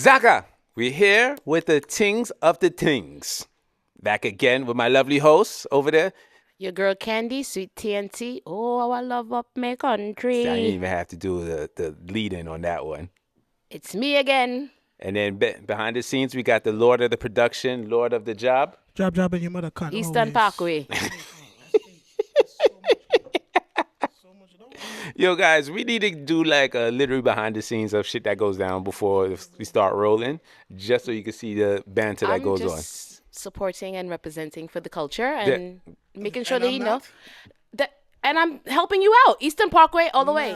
Zaka, we're here with the Tingz of the Tingz. Back again with my lovely hosts over there. Your girl Candy, Sweet TNT. Oh, I love up my country. See, I didn't even have to do the lead-in on that one. It's me again. And then behind the scenes, we got the Lord of the Production, Lord of the Job. Job in your mother cunt. Eastern Parkway. Yo, guys, we need to do like a literally behind the scenes of shit that goes down before we start rolling, just so you can see the banter that goes on. Supporting and representing for the culture and making sure that you know that, and I'm helping you out. Eastern Parkway all the way.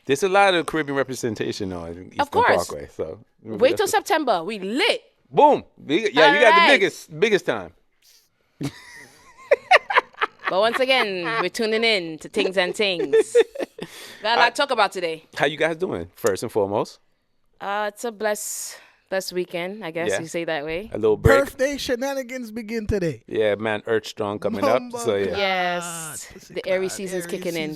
There's a lot of Caribbean representation on Eastern Of course. Parkway. So Wait till September. We lit. Boom. Yeah, you got the biggest time. But once again, we're tuning in to Tingz and Tingz. Got a lot to talk about today. How you guys doing, first and foremost? It's a blessed weekend, I guess you say that way. A little break. Birthday shenanigans begin today. Yeah, man, Earth Strong coming up. So yeah. Yes, the Aries season's kicking in.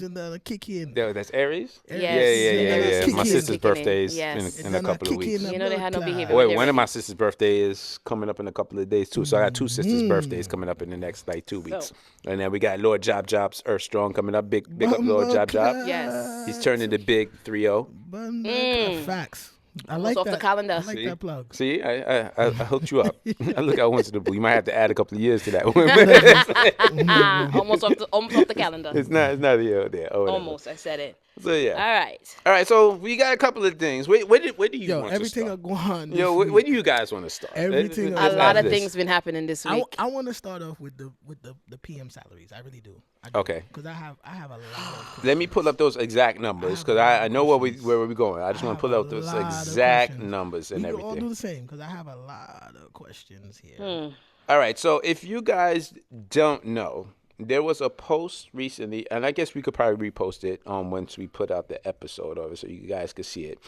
Yeah, that's Aries? Yes. Yeah. My sister's birthday is Yes. in a couple of weeks. You know they had no behavior. Wait, one of my sister's birthday is coming up in a couple of days too. So I got two sisters' birthdays coming up in the next 2 weeks. And then we got Lord Job's Earth Strong coming up. Big up Lord Job. Yes. He's turning the big 3-0. Facts. I like off that. the calendar. I like that plug. See, I hooked you up. I look out once in the blue. You might have to add a couple of years to that one. Almost off the calendar. It's not a year there. Oh, Almost, I said it. So yeah. All right. So we got a couple of things. Where do you want to start? Everything are going. Where do you guys want to start? Everything. A lot of things been happening this week. I want to start off with the PM salaries. I really do. Okay. Because I have a lot of. Let me pull up those exact numbers because I know where we're going. I just want to pull up those exact numbers and everything. We all do the same because I have a lot of questions here. All right. So if you guys don't know, there was a post recently, and I guess we could probably repost it once we put out the episode of it so you guys could see it.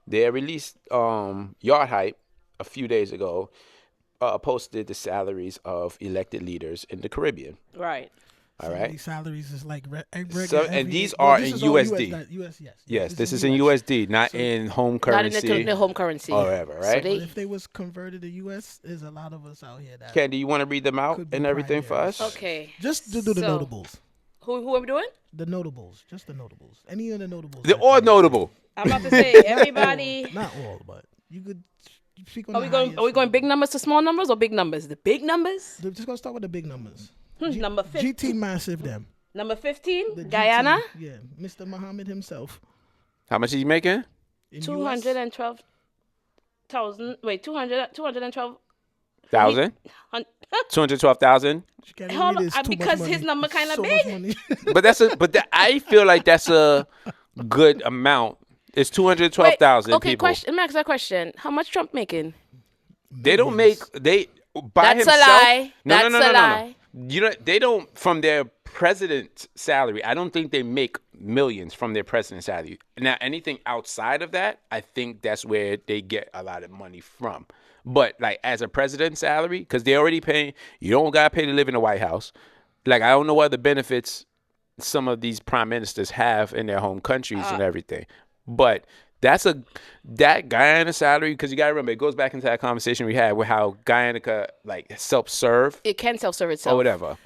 They released Yard Hype a few days ago, posted the salaries of elected leaders in the Caribbean. Right. All right. These salaries is like and these are in USD. Yes, this is in USD, not in home currency. Not in the home currency. Or whatever, right? So if they was converted to US, there's a lot of us out here that. Candy, you want to read them out and everything for us? Okay. Just to do the notables. Who are we doing? The notables, just the notables. Any of the notables. They're all notable. I'm about to say everybody. Not all, but you could speak on. Are we going big numbers to small numbers or big numbers? The big numbers. Just gonna start with the big numbers. Number 15. GT massive them. Number 15, The Guyana. GT, yeah, Mr. Muhammad himself. How much are you making? 212,000. Wait, 212. 1,000? 212,000? Hold on, because his number kind of big. I feel like that's a good amount. It's 212,000 okay, people. Let me ask that question. How much Trump making? They don't make by That's himself. a lie. No. Lie. You know, they don't from their president's salary. I don't think they make millions from their president's salary. Now, anything outside of that, I think that's where they get a lot of money from. But like as a president's salary, because they already pay, you don't gotta pay to live in the White House. Like I don't know what the benefits some of these prime ministers have in their home countries and everything. But that Guyana salary, because you gotta remember, it goes back into that conversation we had with how Guyana could like self-serve. It can self-serve itself. Or whatever.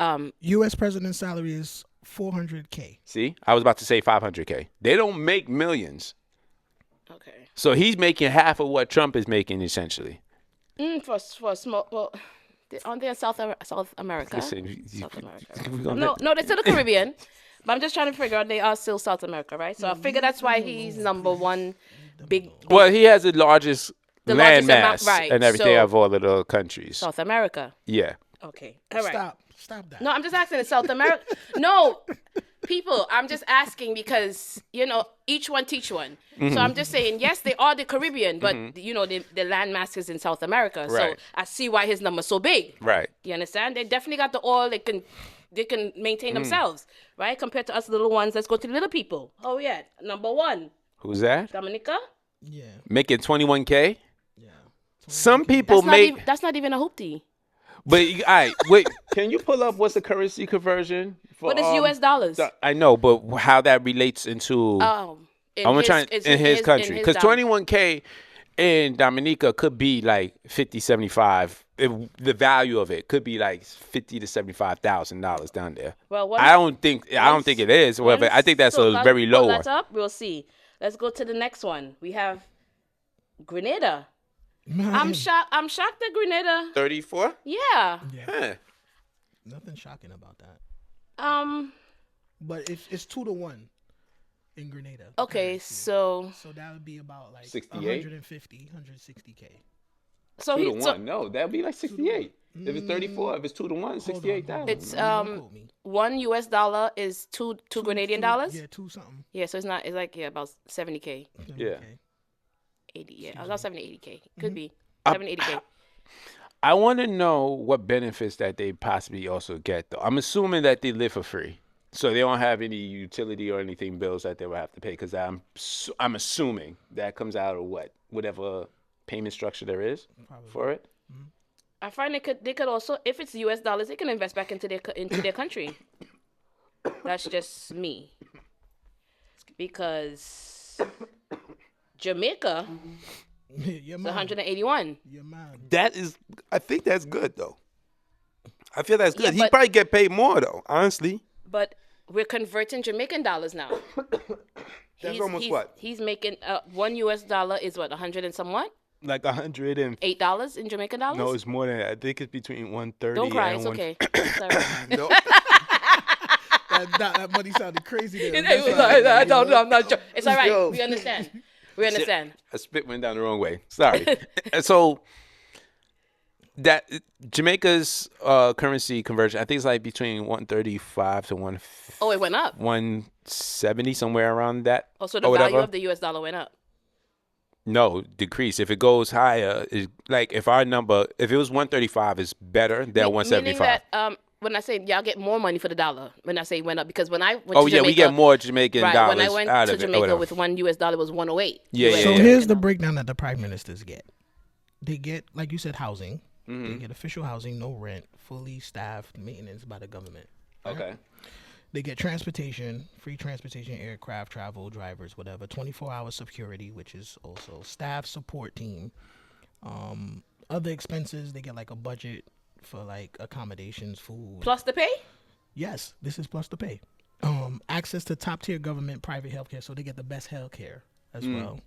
U.S. president's salary is $400K. See, I was about to say $500K. They don't make millions. Okay. So he's making half of what Trump is making essentially. For small, well, aren't they in South America? Listen, South America. No, they're still the Caribbean. But I'm just trying to figure out they are still South America, right? So I figure that's why he's number one big. Well, he has the largest land mass right, and everything so of all of the countries. South America. Yeah. Okay. All right. Stop that. No, I'm just asking. It's South America. No, people. I'm just asking because each one teach one. So I'm just saying, yes, they are the Caribbean, but the land mass is in South America. Right. So I see why his number's so big. Right. You understand? They definitely got the oil. They can maintain themselves, right? Compared to us little ones. Let's go to the little people. Oh yeah, number one. Who's that? Dominica. Yeah. Making $21K. Yeah. Some people That's not even a hoopty. But all right, wait. Can you pull up what's the currency conversion for? What is U.S. dollars? I know, but how that relates into? Oh, in his country, because 21K in Dominica could be like 50, 75. If the value of it could be like $50,000 to $75,000 down there. Well, I don't think it is. However, I think that's a very low one. That up, we'll see. Let's go to the next one. We have Grenada. Man. I'm shocked at Grenada. 34? Yeah. Yeah. Huh. Nothing shocking about that. But it's 2-1 in Grenada. Okay, so that would be about like 68? 160K. So 2 to he 1. No, that would be like 68. If it's 34, if it's 2 to 1, 68,000. it's $1 is two Grenadian dollars. Yeah, 2 something. Yeah, so it's like about 70K. Yeah. 80, yeah. About 70, 80K. Could be 70, 80K. I want to know what benefits that they possibly also get, though. I'm assuming that they live for free. So they don't have any utility or anything bills that they will have to pay, because I'm assuming that comes out of whatever payment structure there is for it. I find they could also, if it's US dollars, they can invest back into their country. That's just me. Because Jamaica Yeah, is man. 181. Yeah, man. I think that's good, though. I feel that's good. Yeah, He but- probably get paid more, though, honestly. But we're converting Jamaican dollars now. That's almost what? He's making $1 is what, 100 and somewhat? Like 100 and... $8 in Jamaican dollars? No, it's more than that. I think it's between 130 Don't cry, and it's one- okay. It's all right. No. That money sounded crazy there. I don't know, I'm not sure. It's all right. Yo. We understand. We understand. A spit went down the wrong way. Sorry. And so that Jamaica's currency conversion, I think it's like between 135 to Oh, it went up. 170, somewhere around that. Oh, so the or value whatever. of the US dollar went up. No, decrease. If it goes higher, like if our number, if it was 135, it's better than Meaning 175. that when I say y'all get more money for the dollar, when I say went up, because when I went Oh to yeah, Jamaica, we get more Jamaican right, dollars when I went out to of it. or Jamaica whatever. with $1 was 108. Yeah, US. yeah, So yeah. here's the breakdown that the prime ministers get. They get, like you said, housing. Mm-hmm. They get official housing, no rent, fully staffed maintenance by the government. Okay. They get transportation, free transportation, aircraft, travel, drivers, whatever. 24-hour security, which is also staff support team. Other expenses, they get like a budget for like accommodations, food. Plus the pay? Yes, this is plus the pay. Access to top tier government private healthcare, so they get the best healthcare as well.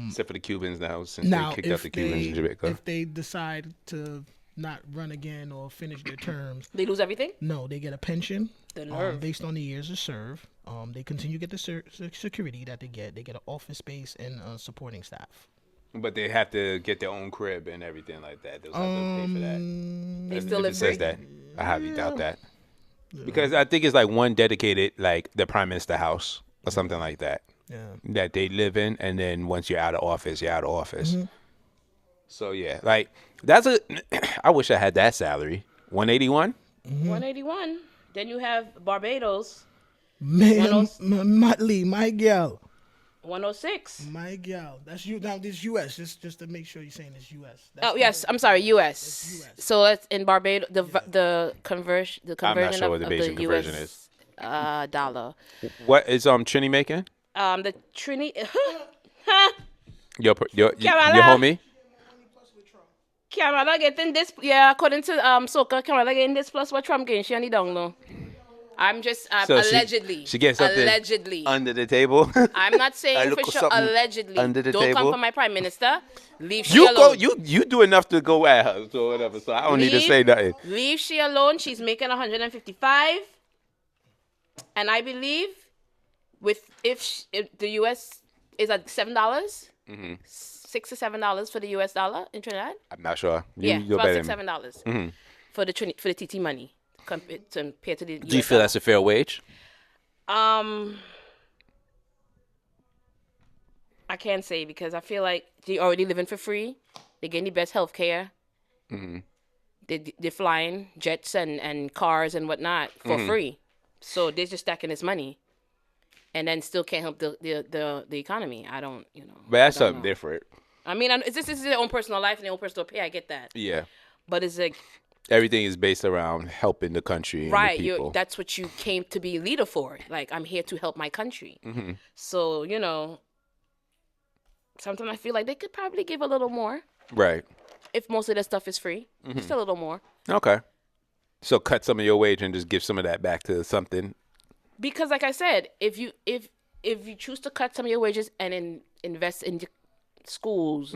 Except for the Cubans now, since Now, they kicked out the Cubans in Jamaica. if they decide to not run again or finish their terms, They lose everything? no, they get a pension The nerve. based on the years of serve. They continue to get the security that they get. They get an office space and supporting staff. But they have to get their own crib and everything like that. They'll have to pay for that. They If still it live says free? that, I highly doubt that. Because I think it's like one dedicated, like the Prime Minister house or something like that, Yeah. that they live in, and then once you're out of office, you're out of office. So yeah, like that's a. I wish I had that salary. 181. 181. Then you have Barbados, Man, Motley, my girl. 106. My gal, that's you. Now this U.S. Just to make sure you're saying it's U.S. Oh yes, I'm sorry, U.S. US. So that's in Barbados. The conversion sure what the of basic the conversion US dollar. What is Trini making? The Trini. Your Kamala. homie. Kamala getting this. Yeah, according to Soka, Kamala getting this plus what Trump getting. She only down low. I'm just So allegedly. she gets something allegedly. under the table. I'm not I saying look for for sure. something Allegedly. under the Don't come table. for my prime minister. Leave she You alone. go. You do enough to go at her, so whatever. So I don't need to say nothing. Leave she alone. She's making 155, and I believe if the U.S. is at $7, $6 to $7 for the U.S. dollar in Trinidad. I'm not sure. Yeah, You're about better $6 than me. $7 for the TT money compared to the. Do you feel that's a fair wage? I can't say because I feel like they already living for free. They getting the best health care. They're flying jets and cars and whatnot for free. So they're just stacking this money, and then still can't help the economy. I don't, But that's I don't something know. different. I mean, this is their own personal life and their own personal pay. I get that, Yeah. but it's like Everything is based around helping the country and right. the people. That's what you came to be a leader for. Like I'm here to help my country. So sometimes I feel like they could probably give a little more Right. if most of the stuff is free. Just a little more. Okay. So cut some of your wage and just give some of that back to something. Because, like I said, if you choose to cut some of your wages and invest in schools,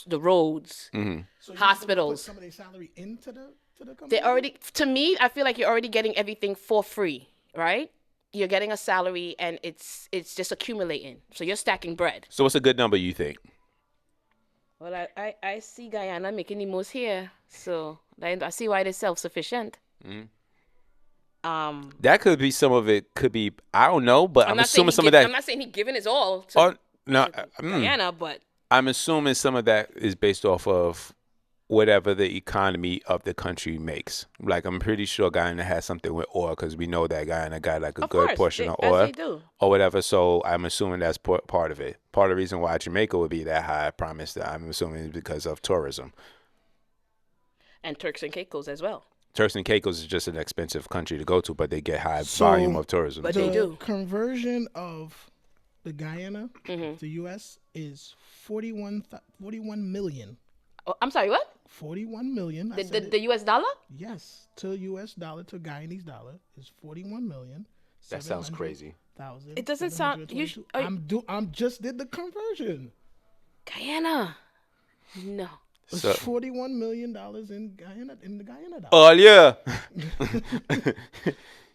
the roads, So you have to hospitals, put some of their salary into the company. they already. To me, I feel like you're already getting everything for free, right? You're getting a salary and it's just accumulating. So you're stacking bread. So what's a good number you think? Well, I see Guyana making the most here, so I see why they're self-sufficient. That could be some of it. Could be, I don't know, but I'm assuming some of I'm that. not saying he's giving his all to No, Guyana, but I'm assuming some of that is based off of whatever the economy of the country makes. Like, I'm pretty sure Guyana has something with oil because we know that Guyana got like a of good course, portion of as oil they do. or whatever. So I'm assuming that's part of it. Part of the reason why Jamaica would be that high, I promise that I'm assuming is because of tourism. And Turks and Caicos as well. Turks and Caicos is just an expensive country to go to, but they get high volume of tourism. But too. they do. Conversion of the Guyana to U.S. is 41 million. Oh, I'm sorry, what? 41 million. The U.S. dollar? Yes, to U.S. dollar to Guyanese dollar is 41 million. That sounds crazy. It doesn't sound. I'm just did the conversion. Guyana. No. It's So- $41 million in the Guyana dollar. Oh, yeah.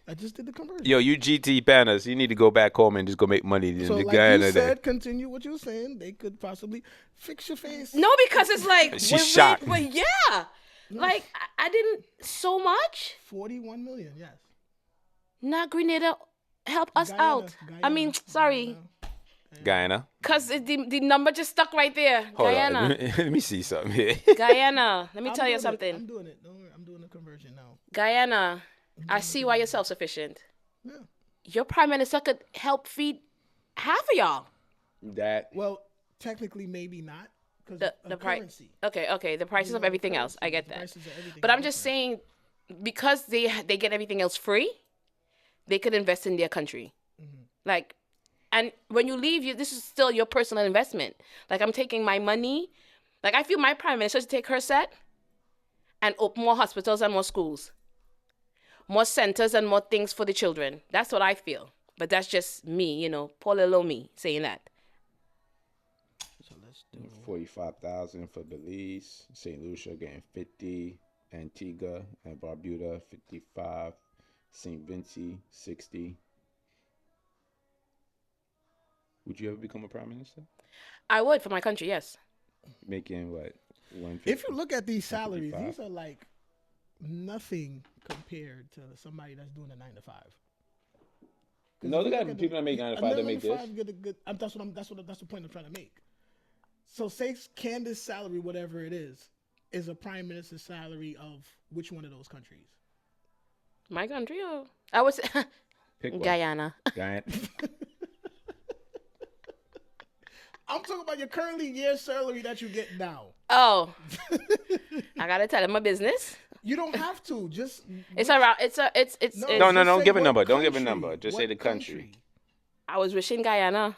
I just did the conversion. Yo, you GT banners, you need to go back home and just go make money in So the like Guyana you there. said, continue what you were saying. They could possibly fix your face. No, because it's like. She's shocked. But yeah. Like, I didn't. So much? 41 million, yes. Not Grenada. Help us Guyana, out. I mean, Guyana, sorry. Guyana. Because the number just stuck right there. Hold Guyana. on. Let me see something here. Guyana. Let me I'm tell you doing it. something. I'm doing it. Don't worry. I'm doing the conversion now. Guyana. I see why you're self-sufficient. Yeah. Your prime minister could help feed half of y'all. That Well, technically, maybe not because The of price. currency. Okay. The prices You of know, everything else. I currency, get the that. prices of everything But are I'm just different. saying, because they get everything else free, they could invest in their country. Like, and when you leave, this is still your personal investment. Like, I'm taking my money. Like, I feel my prime minister should take her set and open more hospitals and more schools, more centers and more things for the children. That's what I feel. But that's just me, poor little me saying that. So let's do 45,000 for Belize, St. Lucia getting 50, Antigua and Barbuda 55, St. Vincent 60. Would you ever become a prime minister? I would for my country, yes. Making what? 150? If you look at these salaries, 155. these are like nothing compared to somebody that's doing a 9 to 5. No, they got people that make 9 to 5 that make this. Get a good. That's the point I'm trying to make. So say Candace's salary, whatever it is a prime minister's salary of which one of those countries? My country, or I was Pick one. Guyana. Guyana. I'm talking about your currently year salary that you get now. Oh, I gotta tell him my business. You don't have to. Just It's around. It's. No, just don't say give a what number. Don't give a country. number. Just say What the country. I was wishing Guyana,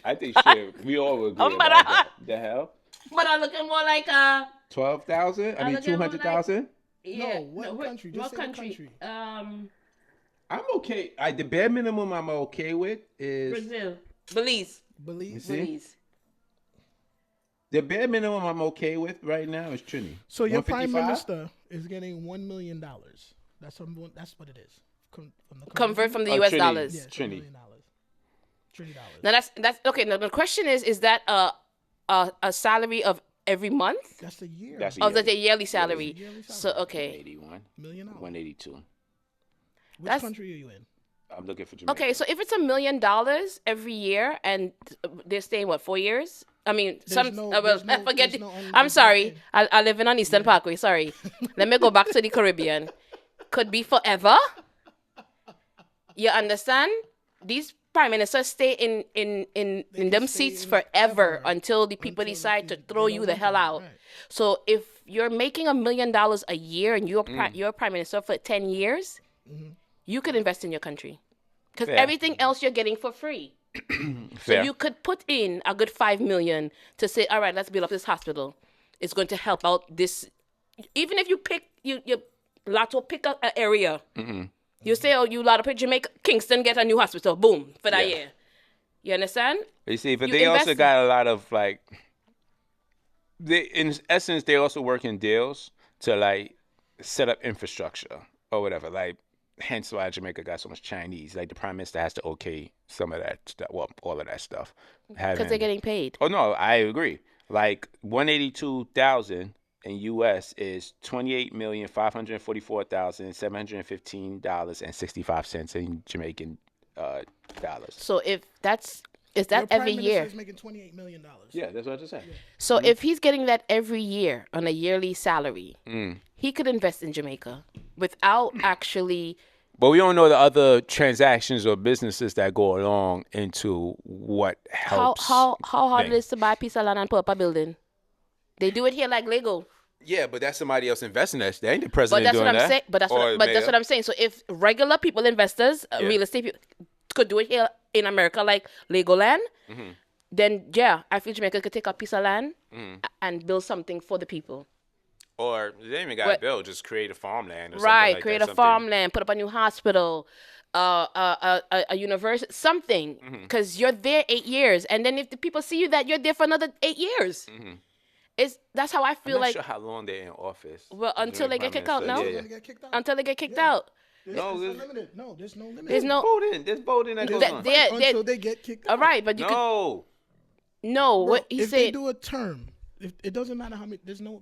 I think shit, we all would agree But about that. The hell? but I'm looking more like 12,000? I mean, look at more like- 200,000? yeah. what country? Just What say the country? country. I'm okay. The bare minimum I'm okay with is Brazil, Belize, Belize. See? Belize. the bare minimum I'm okay with right now is Trini. So your prime 155? minister is getting $1 million. That's what it is. Convert from the Oh, U.S. Trini. dollars. Yes, Trini. $1 million. $30. Now that's okay. Now the question is that a salary of every month? That's a year. That's a Oh, yearly. that's a yearly salary. Yearly So salary. okay, 81, $1 million. 182. Which That's- country are you in? I'm looking for Jamaica. okay. So if it's $1 million every year and they're staying 4 years? I mean, There's no forget. there's no I'm sorry. unlimited I live in on Eastern Parkway. Sorry. Let me go back to the Caribbean. Could be forever. You understand? These prime ministers stay in can them stay seats in forever forever until the people until the decide to people- throw they you don't the want hell them, out. right. So if you're making $1 million a year and you're prime minister for 10 years, Mm-hmm. you could invest in your country because Fair. everything else you're getting for free. So you could put in a good 5 million to say, all right, let's build up this hospital. It's going to help out this. Even if you pick you lotto pick an area, you say, oh, you lotto pick Jamaica, Kingston get a new hospital, boom, for that year. You understand? You see, but You they invest also got a lot of like. In essence, they also work in deals to like set up infrastructure or whatever. Like, hence why Jamaica got so much Chinese. Like, the Prime Minister has to okay some of that stuff, well, all of that stuff. Because they're getting paid. Oh no, I agree. Like 182,000 in U.S. is $28,544,715.65 in Jamaican dollars. So if that's is that Your Prime every Minister year? is making $28 million. Yeah, that's what I just said. So if he's getting that every year on a yearly salary, he could invest in Jamaica without actually. But we don't know the other transactions or businesses that go along into what helps. How hard it is to buy a piece of land and put up a building? They do it here like Lego. Yeah, but that's somebody else investing that. They ain't the But president that's doing what I'm that. saying. But that's what I'm saying. So if regular people, investors, real estate people, could do it here in America like Legoland, then yeah, I feel Jamaica could take a piece of land and build something for the people. Or they ain't even got to build, just create a farmland or something Right, like create that, a farmland, put up a new hospital, a university, something. Because you're there 8 years, and then if the people see you that you're there for another 8 years, that's how I feel. I'm not like sure how long they're in office. Well, until they get kicked out, no. They're gonna get kicked out. Until they get kicked out. No, There's no limit. No, there's no limit. There's no. There's voting that goes That- on. they- Until they get kicked out. All right, but you could. No, No, Bro, what he if they said. do a term, if it doesn't matter how many. There's no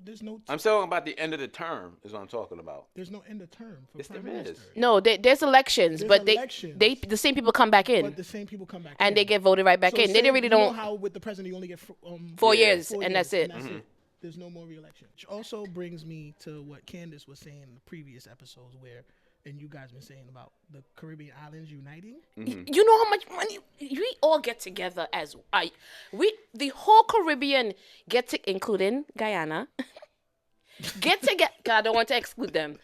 I'm talking about the end of the term is what I'm talking about. there's no end of term for Yes, Prime there is. Minister. No, there's elections, There's but elections. they the same people come back in, But the same people come back and in. they get voted right back So in. They say, really you know don't. how with the president you only get 4 years, 4 and that's it. There's no more re-election. Which also brings me to what Candace was saying in the previous episodes, where and you guys been saying about the Caribbean islands uniting. You know how much money we all get together as the whole Caribbean including Guyana, get together. I don't want to exclude them.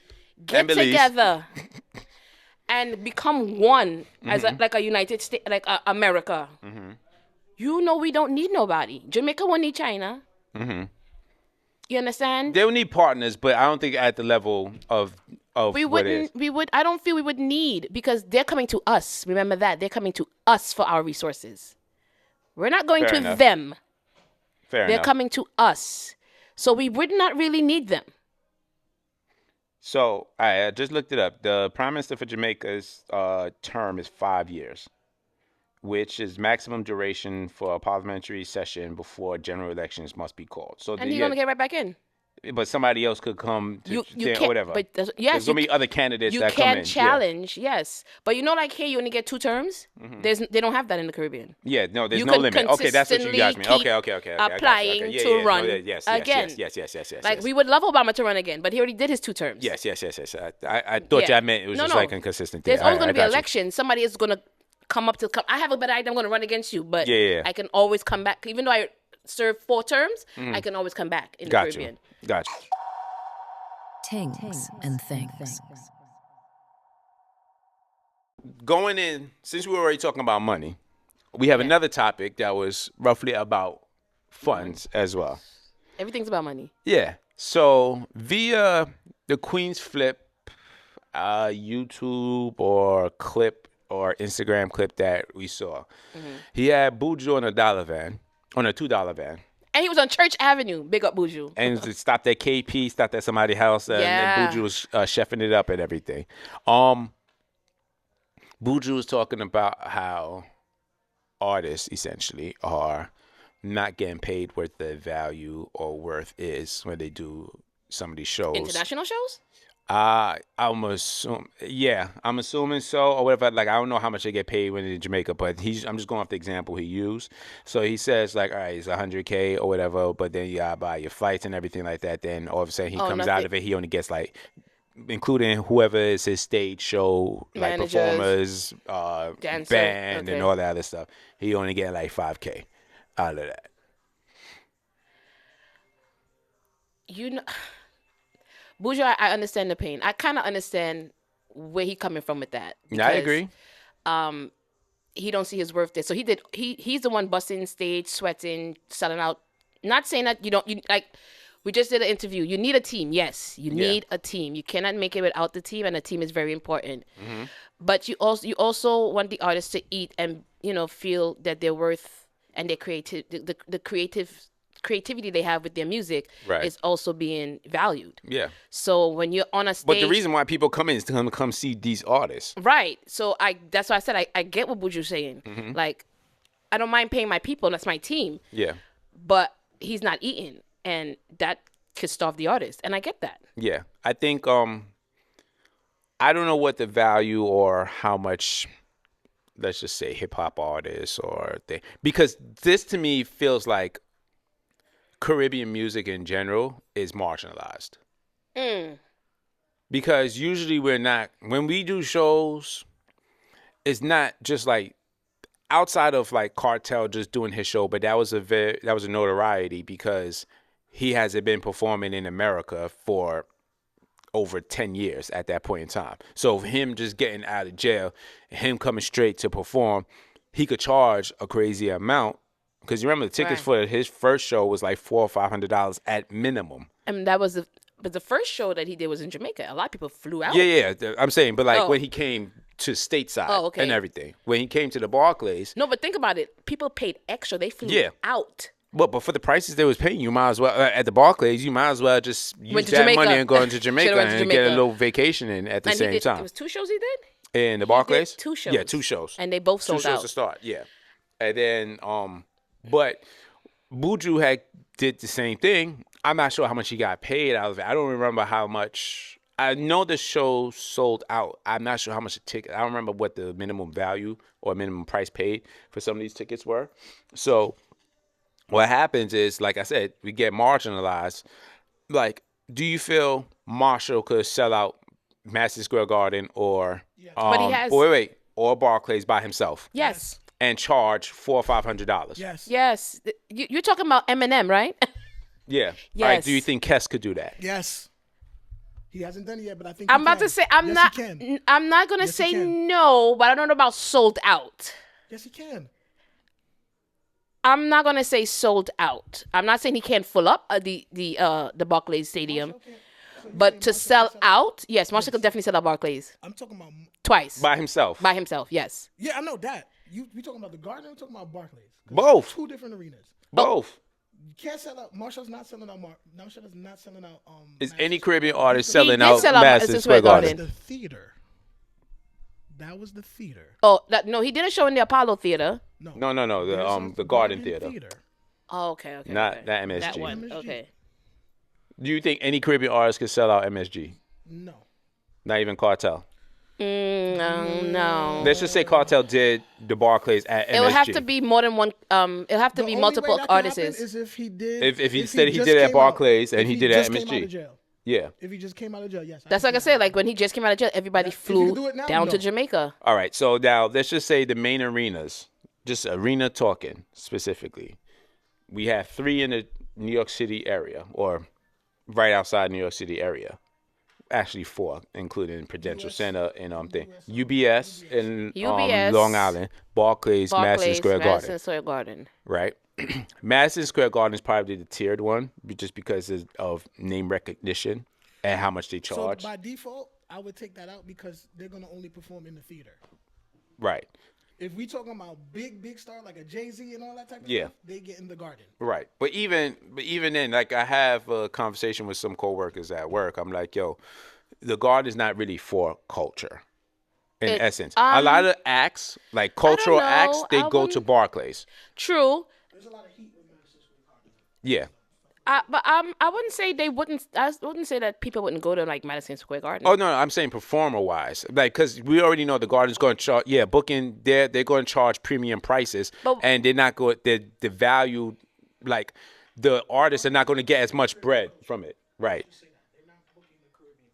Get And Belize. together and become one as like a United States, like America. You know we don't need nobody. Jamaica won't need China. You understand? They'll need partners, but I don't think at the level of We what is. wouldn't. I don't feel we would need because they're coming to us. Remember that they're coming to us for our resources. We're not going Fair to enough. them. Fair They're enough. coming to us, so we would not really need them. So I just looked it up. The Prime Minister for Jamaica's term is 5 years, which is maximum duration for a parliamentary session before general elections must be called. So And he's gonna get right back in. but somebody else could come to You or can't. whatever. But There's yes, gonna be other candidates you that come in. can challenge. Yes, but you know, like here, you only get 2 terms. They don't have that in the Caribbean. Yeah, no, there's You no can got. Okay, that's what you got me. consistently Okay. keep I got you. applying Okay. to run yes, again. Yes. Like we would love Obama to run again, but he already did his 2 terms. Yes. I thought Yeah. y'all meant it was No, just no. like inconsistent. There's there. always going to be I got you. elections. Somebody is going to come up to come. I have a better idea. I'm going to run against you, but Yeah. I can always come back. Even though I served 4 terms, I can always come back in the Got Caribbean. you. Got you. Tingz and Things. Going in, since we were already talking about money, we have another topic that was roughly about funds as well. Everything's about money. Yeah. So via the Queen's Flip YouTube or clip or Instagram clip that we saw, he had Buju on a $2 van. And he was on Church Avenue. Big up Buju. And it stopped at KP, stopped at somebody's house, and Yeah. Buju was chefing it up and everything. Buju was talking about how artists essentially are not getting paid what their value or worth is when they do some of these shows. International shows? I'm assuming so or whatever. Like I don't know how much they get paid when in Jamaica, but I'm just going off the example he used. So he says like, all right, it's $100K or whatever, but then you gotta buy your flights and everything like that. Then all of a sudden he comes out of it, he only gets like, including whoever is his stage show, like Managers, performers, dancer, band, okay. and all that other stuff. He only get like $5K out of that. You know, Buju, I understand the pain. I kind of understand where he coming from with that. Yeah, I because, agree. he don't see his worth there. So he's the one busting stage, sweating, selling out. Not saying that you like. We just did an interview. You need a team. Yes, you need a team. You cannot make it without the team, and a team is very important. But you also want the artists to eat and feel that they're worth, and their the creativity they have with their music is also being valued. Yeah. So when you're on a stage, But the reason why people come in is to come see these artists. right? So that's why I said I get what Buju's saying. Like, I don't mind paying my people. That's my team. Yeah. But he's not eating, and that could starve the artist, and I get that. Yeah. I think I don't know what the value or how much, let's just say, hip hop artists or because this to me feels like Caribbean music in general is marginalized. Because usually when we do shows, it's not just like outside of like Cartel just doing his show, but that was a notoriety because he hasn't been performing in America for over 10 years at that point in time. So him just getting out of jail, him coming straight to perform, he could charge a crazy amount. Because you remember the tickets for his first show was like $400 or $500 at minimum. And that was but the first show that he did was in Jamaica. A lot of people flew out. Yeah. I'm saying, but like when he came to stateside and everything, when he came to the Barclays. No, but think about it. People paid extra. They flew out. But for the prices they was paying, you might as well at the Barclays. You might as well just use that money and go into Jamaica and get a little vacation in at the same time. It was 2 shows he did. In the Barclays, 2 shows. Yeah, 2 shows. And they both sold out. 2 shows to start. Yeah, and then but Buju did the same thing. I'm not sure how much he got paid out of it. I don't remember how much. I know the show sold out. I'm not sure how much the ticket. I don't remember what the minimum value or minimum price paid for some of these tickets were. So what happens is, like I said, we get marginalized. Like, do you feel Marshall could sell out Madison Square Garden or But he has, or Barclays by himself? Yes. And charge $400 or $500? Yes. Yes. You're talking about Eminem, right? Yeah. Yes. All right, do you think Kes could do that? Yes. He hasn't done it yet, but I think I'm about to say I'm not going to say no, but I don't know about sold out. Yes, he can. I'm not going to say sold out. I'm not saying he can't fill up the Barclays Stadium. But to sell out, yes, Marshall could definitely sell out Barclays. I'm talking about twice. By himself. By himself, yes. Yeah, I know that. We talking about the Garden or we talking about Barclays? Both. 2 different arenas. Both. You can't sell out. Marshall's not selling out. Marshall is not selling out. Is any Caribbean artist selling did out sell out Madison Square Garden? The theater. That was the theater. Oh, no, he did a show in the Apollo Theater. No. The Garden Theater. Oh, okay. Not that MSG. That one, okay. Do you think any Caribbean artist could sell out MSG? No. Not even Cartel? No. Let's just say Cartel did the Barclays at MSG. It would have to be more than one. It'll have to be multiple artists. Is if he did. If he said he did it at Barclays and he did it at MSG. Yeah. If he just came out of jail, yes. That's like I said. Like when he just came out of jail, everybody flew down to Jamaica. All right. So now let's just say the main arenas, just arena talking specifically. We have 3 in the New York City area or right outside New York City area. Actually 4, including Prudential Center and UBS in Long Island, Barclays, Madison Square Garden. Right. Madison Square Garden is probably the tiered one, just because of name recognition and how much they charge. So by default, I would take that out because they're gonna only perform in the theater. Right. If we talking about big star like a Jay-Z and all that type of stuff, they get in the Garden. Right. But even then, like I have a conversation with some coworkers at work. I'm like, yo, the Garden is not really for culture. In essence, a lot of acts, like cultural acts, they go to Barclays. True. There's a lot of heat with Madison Square Garden. Yeah. But I wouldn't say they wouldn't. I wouldn't say that people wouldn't go to like Madison Square Garden. Oh no, I'm saying performer wise, like because we already know the Garden's going to charge. Yeah, booking they're going to charge premium prices, and they're not going. The value, like the artists are not going to get as much bread from it, right?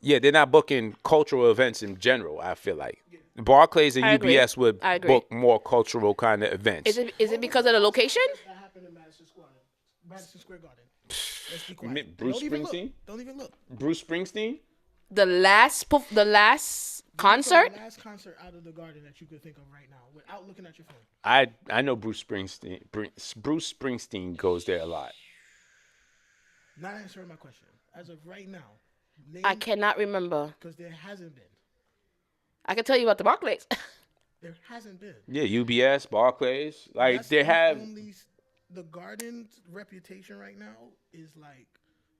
Yeah, they're not booking cultural events in general. I feel like Barclays and UBS would book more cultural kind of events. Is it because of the location? That happened in Madison Square Garden. Bruce Springsteen? Don't even look. Bruce Springsteen? The last Concert? The last concert out of the Garden that you could think of right now, without looking at your phone. I know Bruce Springsteen. Bruce Springsteen goes there a lot. Not answering my question. As of right now, I cannot remember. because there hasn't been. I can tell you about the Barclays. There hasn't been. Yeah, UBS, Barclays, like That's they the have. the Garden's reputation right now is like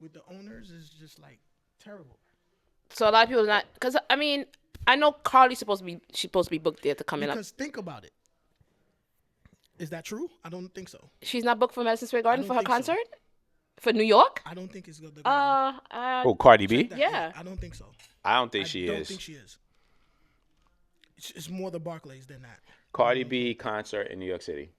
with the owners is just like terrible. So a lot of people not because I mean I know Carly's supposed to be booked there to come in. Because think about it. Is that true? I don't think so. She's not booked for Madison Square Garden don't for her think so. concert for New York. I don't think it's good. I Oh, Cardi B. Yeah. don't think so. I don't think she I don't is. think she is. It's more the Barclays than that. Cardi B concert in New York City.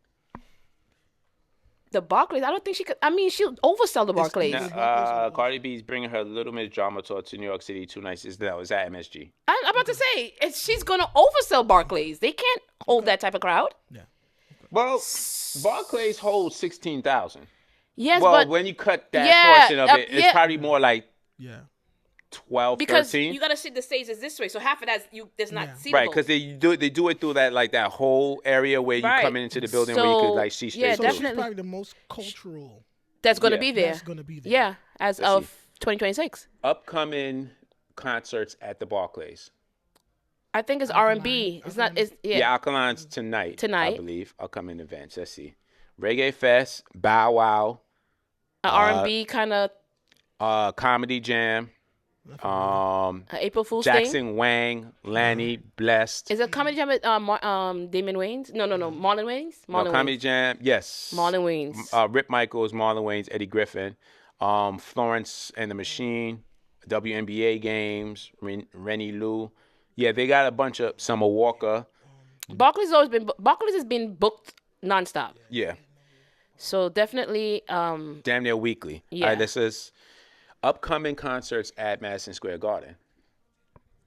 The Barclays. I don't think she could. I mean, she'll oversell the Barclays. Now, Cardi B's bringing her Little Miss Drama Tour to New York City 2 nights. That was at MSG. I'm about to say she's gonna oversell Barclays. They can't hold that type of crowd. Yeah. Well, Barclays holds 16,000. Yes, Well, but when you cut that Yeah, portion of it, it's yeah. probably more like Yeah. 12, because 13. you gotta see the stage is this way, so half of that's not Yeah. seatable. Right, because they do it through that whole area where you Right. come into the building where you could like see straight yeah, through. definitely. She's probably the most cultural. That's gonna Yeah. be there. That's gonna be there. Yeah, as Let's of see. 2026. Upcoming concerts at the Barclays. I think it's R&B. It's not. It's Yeah, Alkaline's tonight. I Tonight. believe. Upcoming events. Let's see. Reggae Fest, Bow Wow, R&B kind of Comedy Jam, April Fool's Jackson thing. Wang, Lanny, Blessed. Is it comedy jam with Damon Wayans? No, Marlon Wayans. No, Comedy Jam, yes. Marlon Wayans. Rip Michaels, Marlon Wayans, Eddie Griffin, Florence and the Machine, WNBA games, Rennie Lou. Yeah, they got a bunch of Summer Walker. Barclays has been booked nonstop. Yeah, So definitely, damn near weekly. Yeah. All right, this is upcoming concerts at Madison Square Garden.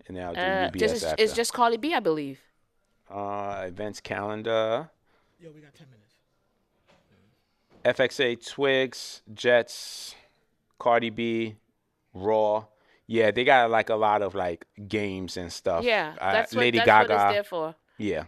And now do UBS after. it's just Carly B, I believe. Events calendar. Yo, we got 10 minutes. FXA Twigs, Jets, Cardi B, Raw. Yeah, they got like a lot of like games and stuff. Yeah, that's what Lady that's Gaga. what it's there for. Yeah.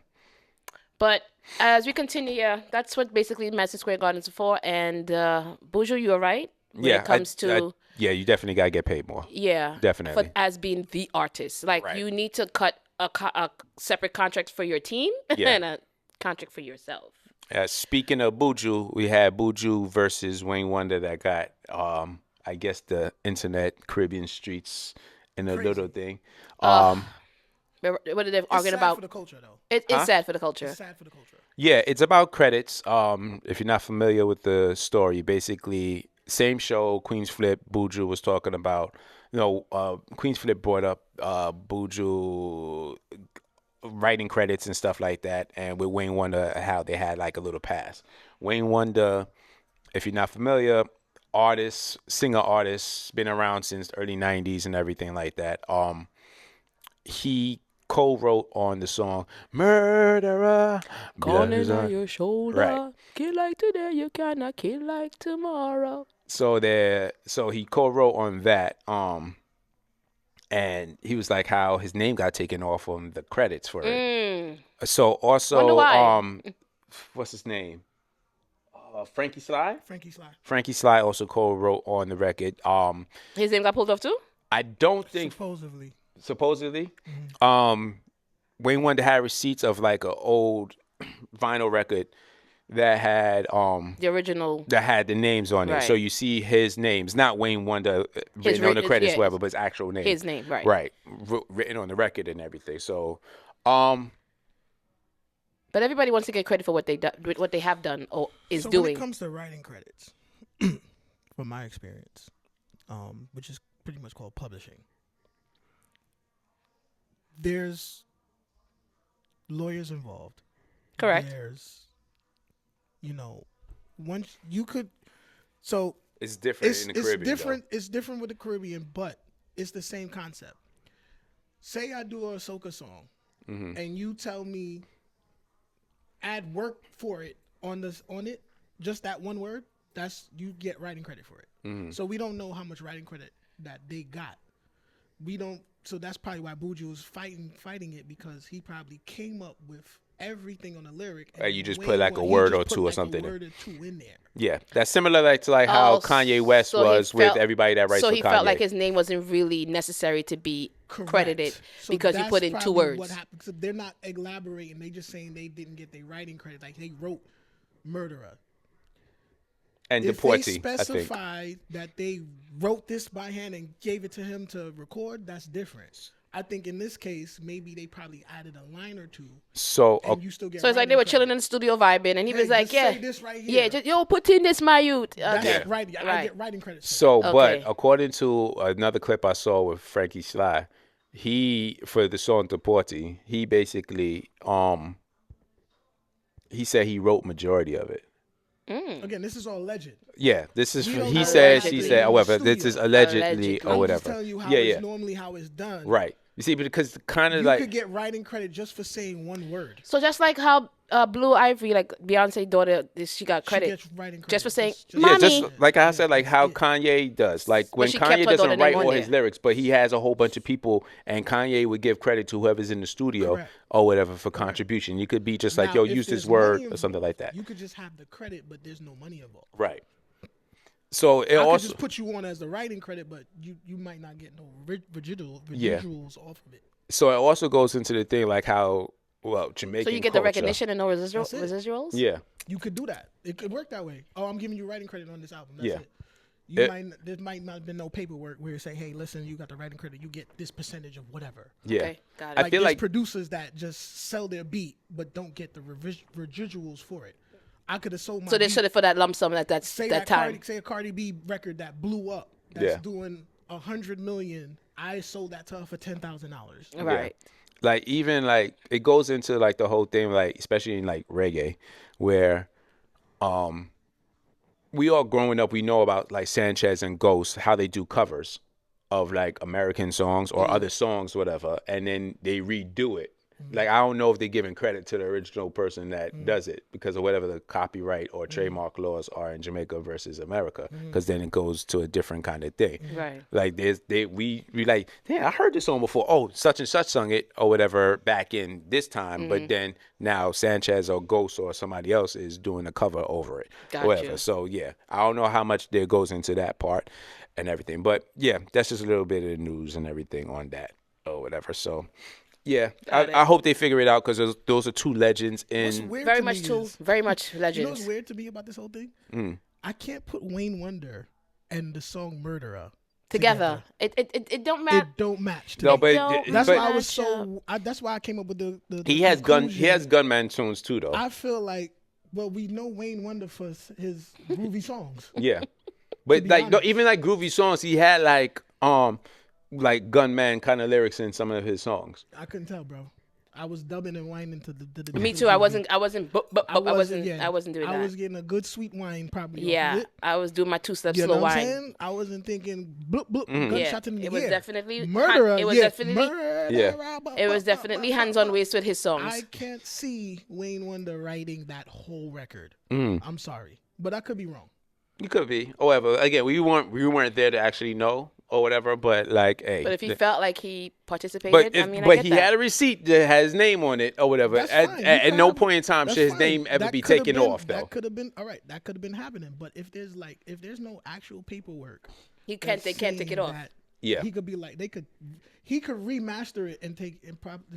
But as we continue, yeah, that's what basically Madison Square Garden is for. And Buju, you're right. When Yeah. it comes to yeah, you definitely gotta get paid more. yeah, Definitely. for as being the artist, like Right. you need to cut a separate contract for your team Yeah. and a contract for yourself. Speaking of Buju, we had Buju versus Wayne Wonder that got I guess the internet Caribbean streets in a little thing. What are they It's arguing sad about? for the culture, though. It's sad for the culture. It's sad for the culture. Yeah, it's about credits. If you're not familiar with the story, basically same show, Queen's Flip, Buju was talking about. Queen's Flip brought up Buju writing credits and stuff like that, and with Wayne Wonder, how they had like a little pass. Wayne Wonder, if you're not familiar, singer artist, been around since early '90s and everything like that. He co-wrote on the song "Murderer." Gone in on your shoulder. Right. Kill like today, you cannot kill like tomorrow. So he co-wrote on that. And he was like how his name got taken off on the credits for it. So also, Wonder why. What's his name? Frankie Sly. Frankie Sly. Frankie Sly also co-wrote on the record. His name got pulled off too? I don't think Supposedly. Wayne Wonder had receipts of like an old vinyl record that had The original. that had the names on it. Right. So you see his names, not Wayne Wonder written on the credits, yeah, whatever, but his actual name. His name, right. Right. Written on the record and everything. So, But everybody wants to get credit for what they have done or is So doing. when it comes to writing credits, from my experience, which is pretty much called publishing, there's lawyers involved. Correct. There's, once you could, so it's different it's in the Caribbean. different. It's different with the Caribbean, but it's the same concept. Say I do a soca song, and you tell me add work for it on it, just that one word. That's you get writing credit for it. So we don't know how much writing credit that they got. We don't So that's probably why Buju was fighting it, because he probably came up with everything on the lyric. And you just put like a word or two or something. A word or two in there. Yeah, that's similar to like how Kanye West was with everybody that writes for Kanye. So he felt like his name wasn't really necessary to be credited because he put in 2 words. What happened? So they're not elaborating. They just saying they didn't get their writing credit. Like they wrote murderer. And if Deportee, they specified that they wrote this by hand and gave it to him to record, that's different. I think in this case, maybe they probably added a line or two. So, you still get so it's like they were chilling in the studio vibing, and he was like, "Yeah, say this right here. Yeah, just put in this, my youth." That's Okay. right. I get writing credit. So, but according to another clip I saw with Frankie Sly, he for the song Deportee, he basically he said he wrote majority of it. Again, this is all alleged. Yeah, this is he said, she said, however, this is allegedly or I'm whatever. just telling you how it's normally how it's done. Right. You see, because kind of you like could get writing credit just for saying one word. So just like how Blue Ivy, like Beyonce's daughter, she got credit She gets writing credit just for saying yeah, "mommy." just like I said, like how Kanye does. Like when she Kanye kept her daughter doesn't write name all on his there. lyrics, but he has a whole bunch of people, and Kanye would give credit to whoever's in the studio Correct. or whatever for contribution. You could be just like, Now, yo, if use this there's word money or something like that. You could just have the credit, but there's no money involved. Right. So it I could also just put you on as the writing credit, but you might not get no residuals off of it. so it also goes into the thing like how Jamaican So you get culture, the recognition and no residuals. Yeah. You could do that. It could work that way. Oh, I'm giving you writing credit on this album. That's Yeah. it. There might not have been no paperwork where you say, hey, listen, you got the writing credit. You get this percentage of whatever. Yeah. Okay, got it. I Like feel there's like producers that just sell their beat but don't get the residuals for it. I could have sold my So they beat. should have for that lump sum that's Say that time. say a Cardi B record that blew up. That's doing 100 million. I sold that to her for $10,000. Right. like even like it goes into like the whole thing, like especially in like reggae, where we all growing up, we know about like Sanchez and Ghost, how they do covers of like American songs or other songs, whatever, and then they redo it. Like, I don't know if they're giving credit to the original person that does it because of whatever the copyright or trademark laws are in Jamaica versus America, because then it goes to a different kind of thing. Right. Like, we like, damn, I heard this song before. Oh, such and such sung it or whatever back in this time, but then now Sanchez or Ghost or somebody else is doing a cover over it. Gotcha. Whatever. So, yeah, I don't know how much there goes into that part and everything. But, yeah, that's just a little bit of the news and everything on that or whatever. So... yeah, I hope they figure it out because those are two legends in Very much legends. You know what's weird to me about this whole thing? I can't put Wayne Wonder and the song Murderer together. It don't match. It don't match. No, but That's but why I was so. That's why I came up with the he has gunman tunes too, though. I feel like, well, we know Wayne Wonder for his groovy songs. Yeah, but like no, even like groovy songs, he had like gunman kind of lyrics in some of his songs. I couldn't tell, bro. I was dubbing and whining to the Me too. I wasn't doing that. I was getting a good sweet whine probably. Yeah, I was doing my 2-step You slow know what I'm wine. saying? I wasn't thinking bloop bloop gunshot in the It was ear. definitely Murderer. It was definitely It was definitely hands on waist with his songs. I can't see Wayne Wonder writing that whole record. I'm sorry, but I could be wrong. You could be. However, again, we weren't there to actually know or whatever. But like, hey. But if he felt like he participated, I but get he that. had a receipt that had his name on it or whatever. That's fine. At no point in time should his fine. name ever That be could have taken been- off, though. That could have been all right. That could have been happening. But if there's no actual paperwork, They can't take it off. Yeah. he could be like he could remaster it and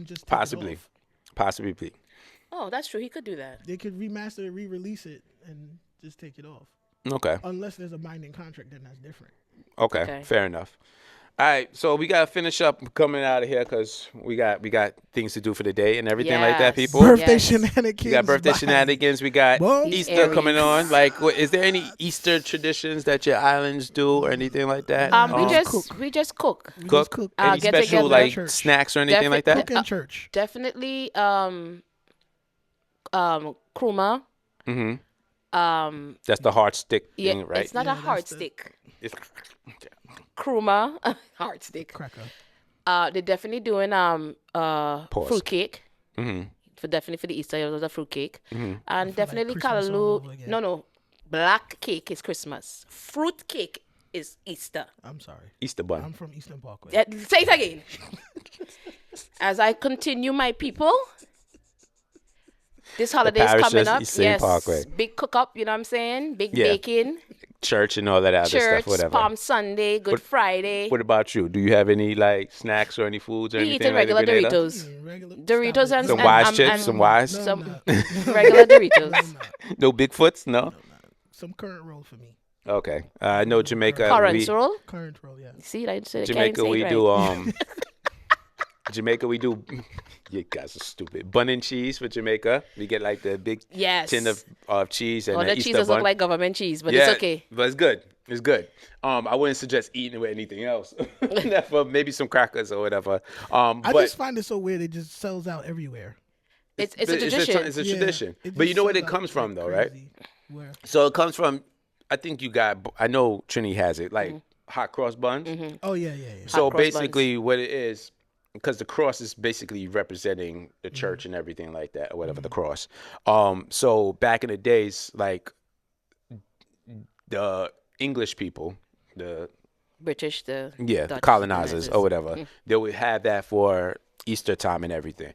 just take Possibly. It off. Possibly. Oh, that's true. He could do that. They could remaster it, re-release it, and just take it off. Okay. Unless there's a binding contract, then that's different. Okay. Fair enough. All right, so we gotta finish up coming out of here because we got things to do for the day and everything like that. Yes. People, Birthday Yes. shenanigans. we got birthday shenanigans. We got Well, Easter Aries. coming on. Like, is there any Easter traditions that your islands do or anything like that? We just cook. cook. Any Get special together. like Church. snacks or anything like that? Cook in church. Definitely kruma. That's the hard stick Yeah, thing, right? it's not a hard stick. Kruma, hard stick. Cracker. They're definitely doing fruit cake. For the Easter, it was a fruit cake, and definitely Christmas all callaloo. over again. No, black cake is Christmas. Fruit cake is Easter. I'm sorry. Easter bun. I'm from Eastern Parkway. Yeah, say it again. As I continue, my people, this holiday is parish coming is up. Eastern Yes, Parkway. big cook up. You know what I'm saying? Big Yeah. baking, Church and all that other church, stuff, whatever. Palm Sunday, Good Friday. What about you? Do you have any like snacks or any foods or We anything eating like regular Grenada? Doritos. Regular. Doritos Stop and it. Some and- wise and- chips, and some wise. No, some not. regular Doritos. No Bigfoots, no. Some current roll for me. Okay, I know Jamaica. Currants roll. Current roll, yeah. See, I said Jamaica, we do Jamaica, we do. You guys are stupid. Bun and cheese for Jamaica. We get like the big Yes. tin of cheese and All an the Easter cheeses bun. look like government cheese, but yeah, it's okay. but it's good. It's good. I wouldn't suggest eating it with anything else. For maybe some crackers or whatever. I But just find it so weird. It just sells out everywhere. It's a tradition. It's a Yeah, tradition. it But you just know where sells it out comes from, like though, right? crazy. Where? So it comes from. I think you got. I know Trini has it, like Mm-hmm. hot cross buns. Oh yeah. So Hot cross basically, what it is, because the cross is basically representing the church and everything like that, or whatever the cross. So back in the days, like the English people, the British, the the Dutch colonizers or whatever, they would have that for Easter time and everything.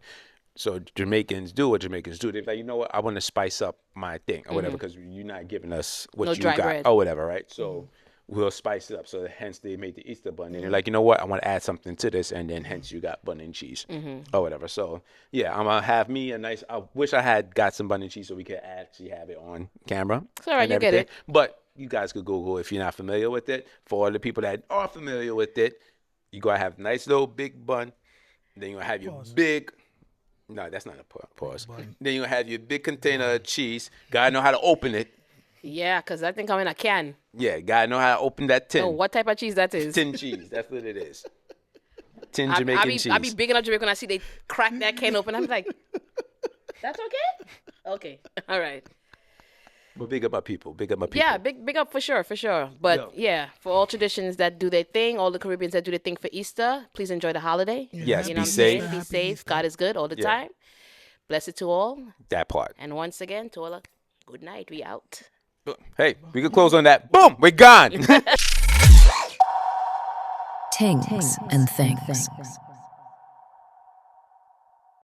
So Jamaicans do what Jamaicans do. They're like, you know what? I want to spice up my thing or whatever because you're not giving us what No you dry got bread. or whatever, right? So we'll spice it up. So hence they made the Easter bun. And they're like, you know what? I want to add something to this, and then hence you got bun and cheese or whatever. So yeah, I'm gonna have me a nice. I wish I had got some bun and cheese so we could actually have it on camera. It's all right, and you get everything. it. But you guys could Google if you're not familiar with it. For all the people that are familiar with it, you gotta have a nice little big bun. Then you're gonna have your big. No, that's not a pause. Then you're gonna have your big container of cheese. Gotta know how to open it. Yeah, because that thing come in a can. Yeah, gotta know how to open that tin. Oh, what type of cheese that is? Tin cheese. That's what it is. Tin I Jamaican be cheese. big enough Jamaica when I see they crack that can open. I'm like, that's okay? Okay. All right. But big up my people. Big up my people. Yeah, big up for sure. But yeah, for all traditions that do their thing, all the Caribbeans that do their thing for Easter, please enjoy the holiday. Yes, You be know what I'm safe. saying? Be Happy safe. Easter. God is good all the time. Bless it to all. That part. And once again, to all, good night. We out. Hey, we can close on that. Boom, we're gone. Tingz and Things.